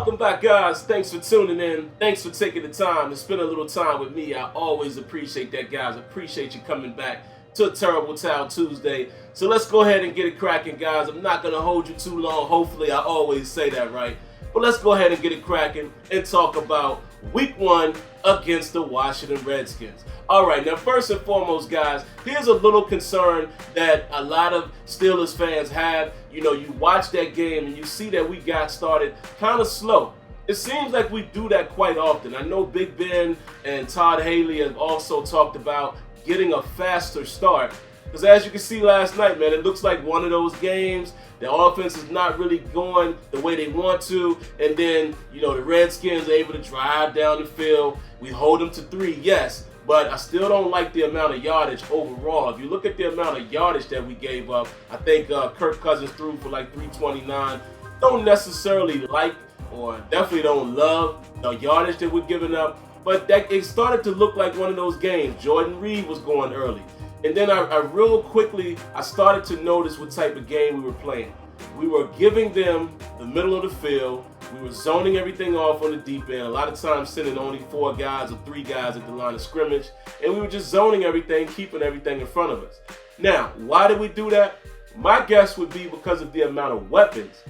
Welcome back, guys. Thanks for tuning in. Thanks for taking the time to spend a little time with me. I always appreciate that, guys. Appreciate you coming back to Terrible Towel Tuesday. So let's go ahead and get it cracking, guys. I'm not going to hold you too long. Hopefully, I always say that right. But let's go ahead and get it cracking and talk about Week 1 against the Washington Redskins. All right, now first and foremost, guys, here's a little concern that a lot of Steelers fans have. You know, you watch that game and you see that we got started kind of slow. It seems like we do that quite often. I know Big Ben and Todd Haley have also talked about getting a faster start. Because as you can see last night, man, it looks like one of those games. The offense is not really going the way they want to. And then, you know, the Redskins are able to drive down the field. We hold them to 3, yes. But I still don't like the amount of yardage overall. If you look at the amount of yardage that we gave up, I think Kirk Cousins threw for like 329. Don't necessarily like or definitely don't love the yardage that we're giving up. But that it started to look like one of those games. Jordan Reed was going early. And then I real quickly, I started to notice what type of game we were playing. We were giving them the middle of the field. We were zoning everything off on the deep end. A lot of times sending only 4 guys or 3 guys at the line of scrimmage. And we were just zoning everything, keeping everything in front of us. Now, why did we do that? My guess would be because of the amount of weapons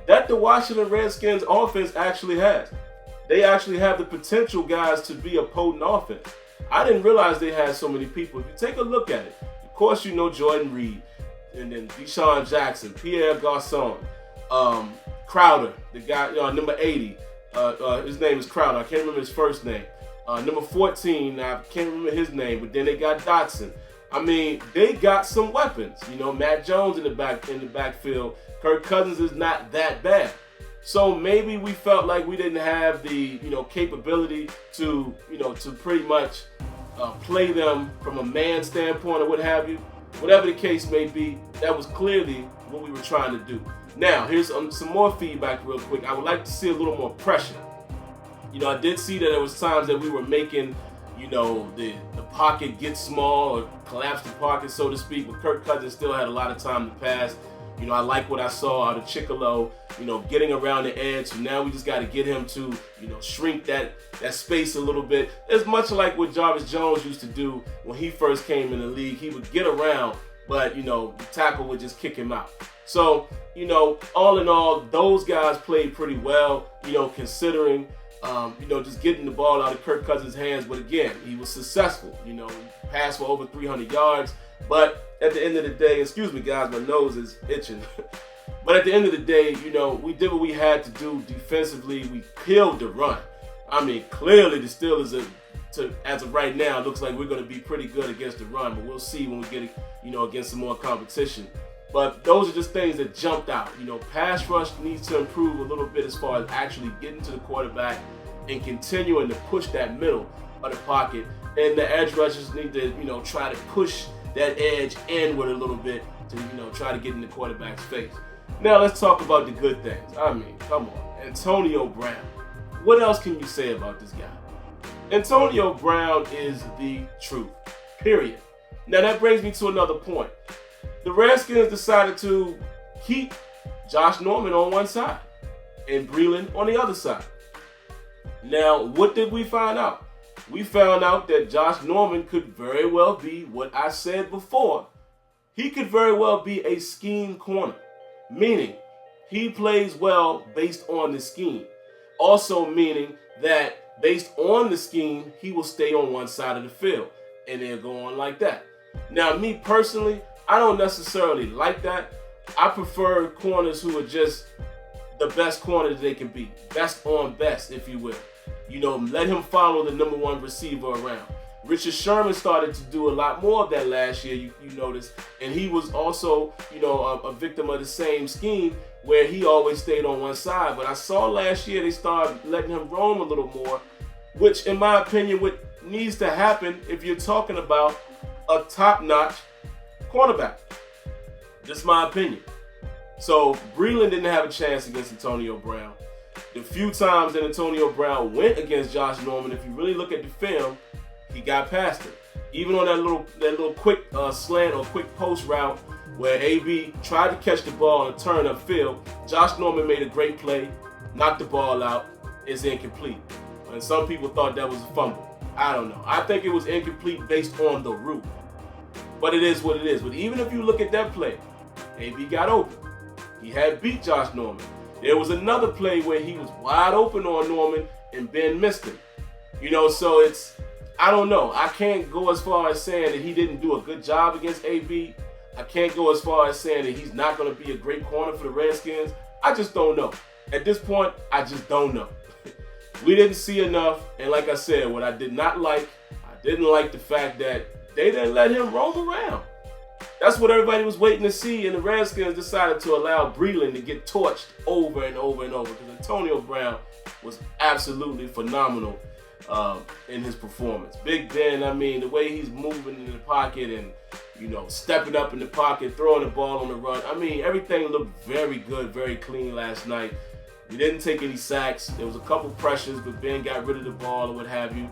that the Washington Redskins offense actually has. They actually have the potential, guys, to be a potent offense. I didn't realize they had so many people. If you take a look at it, of course you know Jordan Reed, and then Deshaun Jackson, Pierre Garçon, Crowder, the guy, number 80. His name is Crowder. I can't remember his first name. Number 14, I can't remember his name, but then they got Dotson. I mean, they got some weapons. You know, Matt Jones in the backfield. Kirk Cousins is not that bad. So maybe we felt like we didn't have the, capability to, to pretty much play them from a man standpoint or what have you. Whatever the case may be, that was clearly what we were trying to do. Now, here's some more feedback real quick. I would like to see a little more pressure. I did see that there was times that we were making, the pocket get small or collapse the pocket, so to speak, but Kirk Cousins still had a lot of time to pass. I like what I saw out of Chicolo, getting around the edge. So now we just got to get him to, shrink that space a little bit. It's much like what Jarvis Jones used to do when he first came in the league. He would get around, but, the tackle would just kick him out. So, all in all, those guys played pretty well, considering, just getting the ball out of Kirk Cousins' hands. But again, he was successful, he passed for over 300 yards. But at the end of the day, excuse me, guys, my nose is itching. But at the end of the day, we did what we had to do defensively. We killed the run. I mean, clearly the Steelers, as of right now, it looks like we're going to be pretty good against the run. But we'll see when we get, against some more competition. But those are just things that jumped out. Pass rush needs to improve a little bit as far as actually getting to the quarterback and continuing to push that middle of the pocket. And the edge rushers need to, try to push that edge inward a little bit to, try to get in the quarterback's face. Now let's talk about the good things. I mean, come on. Antonio Brown. What else can you say about this guy? Antonio Brown is the truth. Period. Now that brings me to another point. The Redskins decided to keep Josh Norman on one side and Breeland on the other side. Now, what did we find out? We found out that Josh Norman could very well be what I said before. He could very well be a scheme corner, meaning he plays well based on the scheme. Also meaning that based on the scheme, he will stay on one side of the field and then go on like that. Now, me personally, I don't necessarily like that. I prefer corners who are just the best corners they can be. Best on best, if you will. Let him follow the number 1 receiver around. Richard Sherman started to do a lot more of that last year, you noticed. And he was also, a victim of the same scheme where he always stayed on one side. But I saw last year they started letting him roam a little more, which in my opinion, what needs to happen if you're talking about a top-notch cornerback. Just my opinion. So Breeland didn't have a chance against Antonio Brown. The few times that Antonio Brown went against Josh Norman, if you really look at the film, he got past him. Even on that little quick slant or quick post route where AB tried to catch the ball and turn upfield, Josh Norman made a great play knocked the ball out. It's incomplete. And some people thought that was a fumble. I don't know. I think it was incomplete based on the route. But it is what it is. But even if you look at that play, AB got open. He had beat Josh Norman. There was another play where he was wide open on Norman and Ben missed him. So it's, I don't know. I can't go as far as saying that he didn't do a good job against AB. I can't go as far as saying that he's not going to be a great corner for the Redskins. I just don't know. At this point, I just don't know. We didn't see enough, and like I said, what I didn't like the fact that they didn't let him roam around. That's what everybody was waiting to see, and the Redskins decided to allow Breland to get torched over and over and over because Antonio Brown was absolutely phenomenal in his performance. Big Ben, the way he's moving in the pocket and, stepping up in the pocket, throwing the ball on the run. Everything looked very good, very clean last night. We didn't take any sacks. There was a couple pressures, but Ben got rid of the ball or what have you.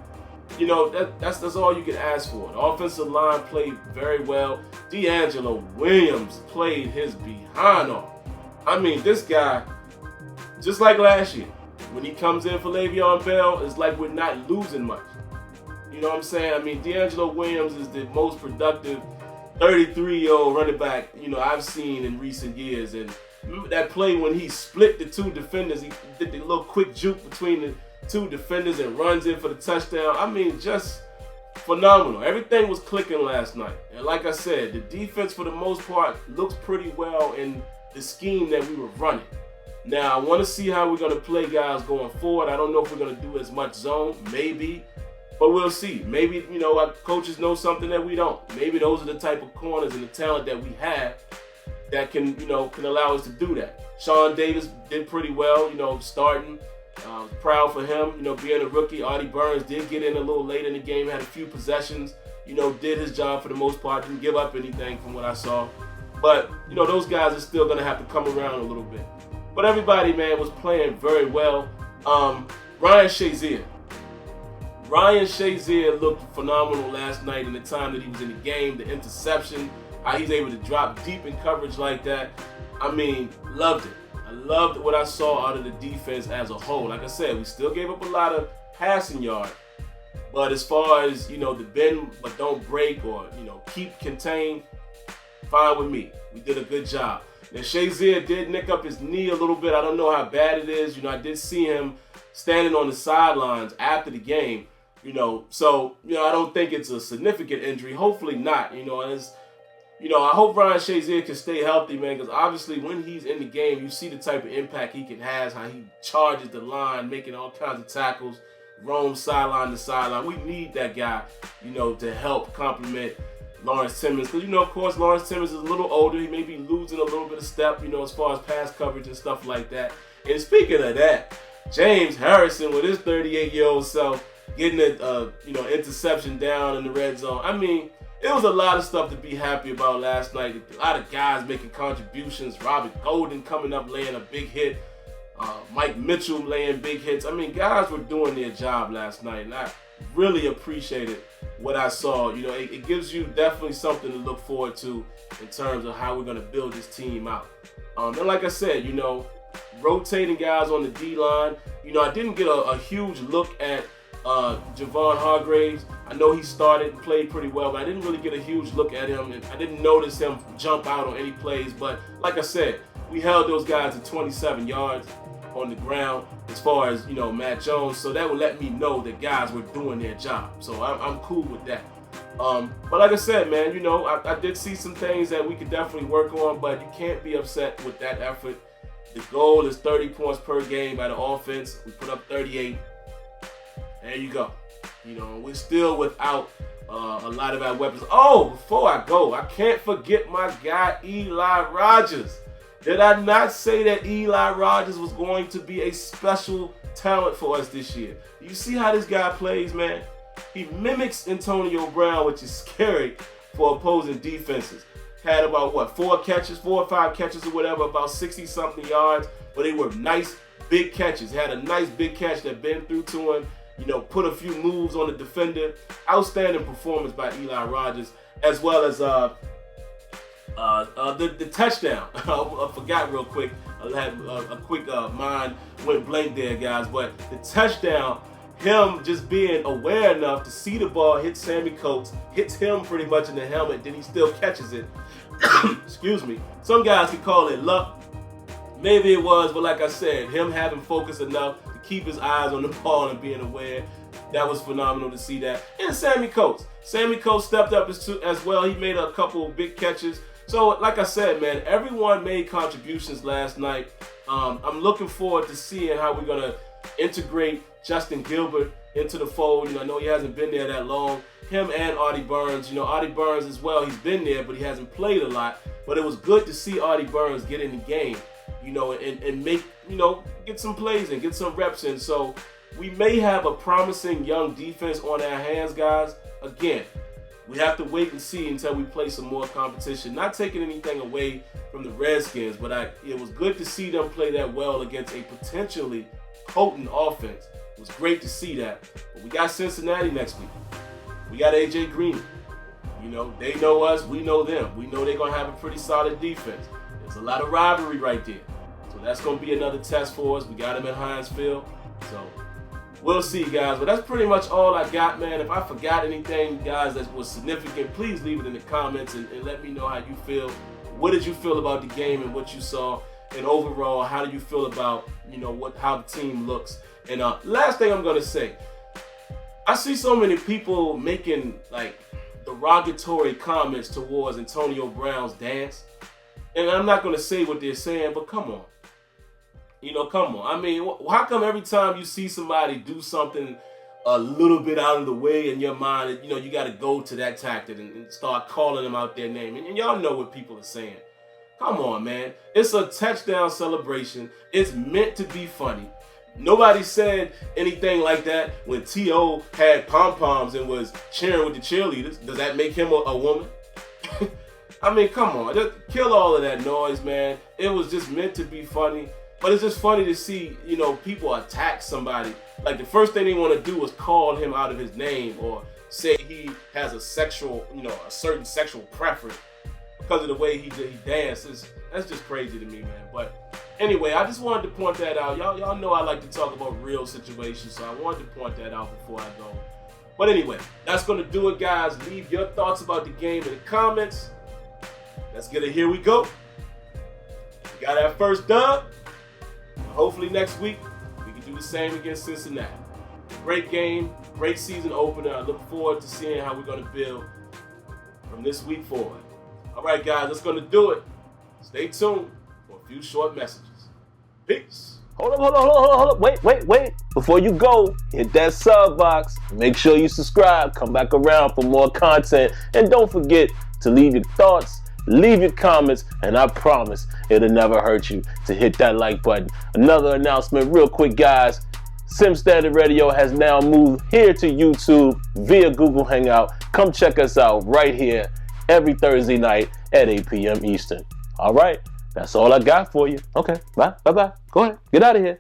That's all you can ask for. The offensive line played very well. DeAngelo Williams played his behind off. This guy, just like last year, when he comes in for Le'Veon Bell, it's like we're not losing much. You know what I'm saying? DeAngelo Williams is the most productive 33-year-old running back, I've seen in recent years. And remember that play when he split the two defenders? He did the little quick juke between the two defenders and runs in for the touchdown. Just phenomenal. Everything was clicking last night. And like I said, the defense for the most part looks pretty well in the scheme that we were running. Now, I want to see how we're going to play guys going forward. I don't know if we're going to do as much zone, maybe. But we'll see. Maybe, our coaches know something that we don't. Maybe those are the type of corners and the talent that we have that can allow us to do that. Sean Davis did pretty well, starting. Proud for him, being a rookie. Artie Burns did get in a little late in the game, had a few possessions, did his job for the most part, didn't give up anything from what I saw. But, those guys are still going to have to come around a little bit. But everybody, man, was playing very well. Ryan Shazier looked phenomenal last night in the time that he was in the game. The interception, how he's able to drop deep in coverage like that. Loved it. I loved what I saw out of the defense as a whole. Like I said, we still gave up a lot of passing yards. But as far as, the bend but don't break or, keep contained, fine with me. We did a good job. Now, Shazier did nick up his knee a little bit. I don't know how bad it is. I did see him standing on the sidelines after the game. So, I don't think it's a significant injury. Hopefully not. I hope Ryan Shazier can stay healthy, man, because obviously when he's in the game, you see the type of impact he can have, how he charges the line, making all kinds of tackles, roams sideline to sideline. We need that guy, to help complement Lawrence Timmons. Because, of course, Lawrence Timmons is a little older. He may be losing a little bit of step, as far as pass coverage and stuff like that. And speaking of that, James Harrison with his 38-year-old self getting an interception down in the red zone. It was a lot of stuff to be happy about last night. A lot of guys making contributions. Robert Golden coming up, laying a big hit. Mike Mitchell laying big hits. Guys were doing their job last night, and I really appreciated what I saw. It gives you definitely something to look forward to in terms of how we're going to build this team out. And like I said, rotating guys on the D-line. I didn't get a huge look at Javon Hargraves. I know he started and played pretty well, but I didn't really get a huge look at him, and I didn't notice him jump out on any plays. But like I said, we held those guys to 27 yards on the ground as far as, Matt Jones. So that would let me know that guys were doing their job. So I'm cool with that. But like I said, man, I did see some things that we could definitely work on, but you can't be upset with that effort. The goal is 30 points per game by the offense. We put up 38. There you go. We're still without a lot of our weapons. Oh, before I go, I can't forget my guy Eli Rogers. Did I not say that Eli Rogers was going to be a special talent for us this year? You see how this guy plays, man? He mimics Antonio Brown, which is scary for opposing defenses. Had about, 4 or 5 catches or whatever, about 60-something yards, but they were nice, big catches. Had a nice big catch that Ben threw to him. Put a few moves on the defender. Outstanding performance by Eli Rogers, as well as the touchdown. I forgot real quick. had a quick mind went blank there, guys. But the touchdown, him just being aware enough to see the ball hit Sammy Coates, hits him pretty much in the helmet, then he still catches it. Excuse me. Some guys could call it luck. Maybe it was, but like I said, him having focus enough to keep his eyes on the ball and being aware, that was phenomenal to see that. And Sammy Coates stepped up as well. He made a couple of big catches. So, like I said, man, everyone made contributions last night. I'm looking forward to seeing how we're going to integrate Justin Gilbert into the fold. I know he hasn't been there that long. Him and Artie Burns. Artie Burns as well, he's been there, but he hasn't played a lot. But it was good to see Artie Burns get in the game, and make, get some plays in, get some reps in. So we may have a promising young defense on our hands, guys. Again, we have to wait and see until we play some more competition. Not taking anything away from the Redskins, but it was good to see them play that well against a potentially potent offense. It was great to see that. But we got Cincinnati next week. We got A.J. Green. They know us, we know them. We know they're going to have a pretty solid defense. There's a lot of rivalry right there. So that's going to be another test for us. We got them in Heinz Field. So we'll see, guys. But that's pretty much all I got, man. If I forgot anything, guys, that was significant, please leave it in the comments and let me know how you feel. What did you feel about the game and what you saw? And overall, how do you feel about, how the team looks? And last thing I'm going to say, I see so many people making, derogatory comments towards Antonio Brown's dance. And I'm not going to say what they're saying, but come on. Come on. I mean, how come every time you see somebody do something a little bit out of the way in your mind, you got to go to that tactic and start calling them out their name? And y'all know what people are saying. Come on, man. It's a touchdown celebration. It's meant to be funny. Nobody said anything like that when T.O. had pom-poms and was cheering with the cheerleaders. Does that make him a woman? I mean, come on. Just kill all of that noise, man. It was just meant to be funny. But it's just funny to see, people attack somebody. Like, the first thing they want to do is call him out of his name or say he has a sexual, a certain sexual preference because of the way he dances. That's just crazy to me, man. But anyway, I just wanted to point that out. Y'all know I like to talk about real situations, so I wanted to point that out before I go. But anyway, that's going to do it, guys. Leave your thoughts about the game in the comments. Let's get it. Here we go. We got our first dub. Hopefully next week, we can do the same against Cincinnati. Great game, great season opener. I look forward to seeing how we're going to build from this week forward. All right, guys, that's going to do it. Stay tuned for a few short messages. Peace. Hold up. Wait. Before you go, hit that sub box. Make sure you subscribe. Come back around for more content. And don't forget to leave your thoughts, leave your comments, and I promise it'll never hurt you to hit that like button. Another announcement real quick, guys. Sim Standard Radio has now moved here to YouTube via Google Hangout. Come check us out right here every Thursday night at 8 p.m. Eastern. All right, that's all I got for you. Okay, bye. Go ahead, get out of here.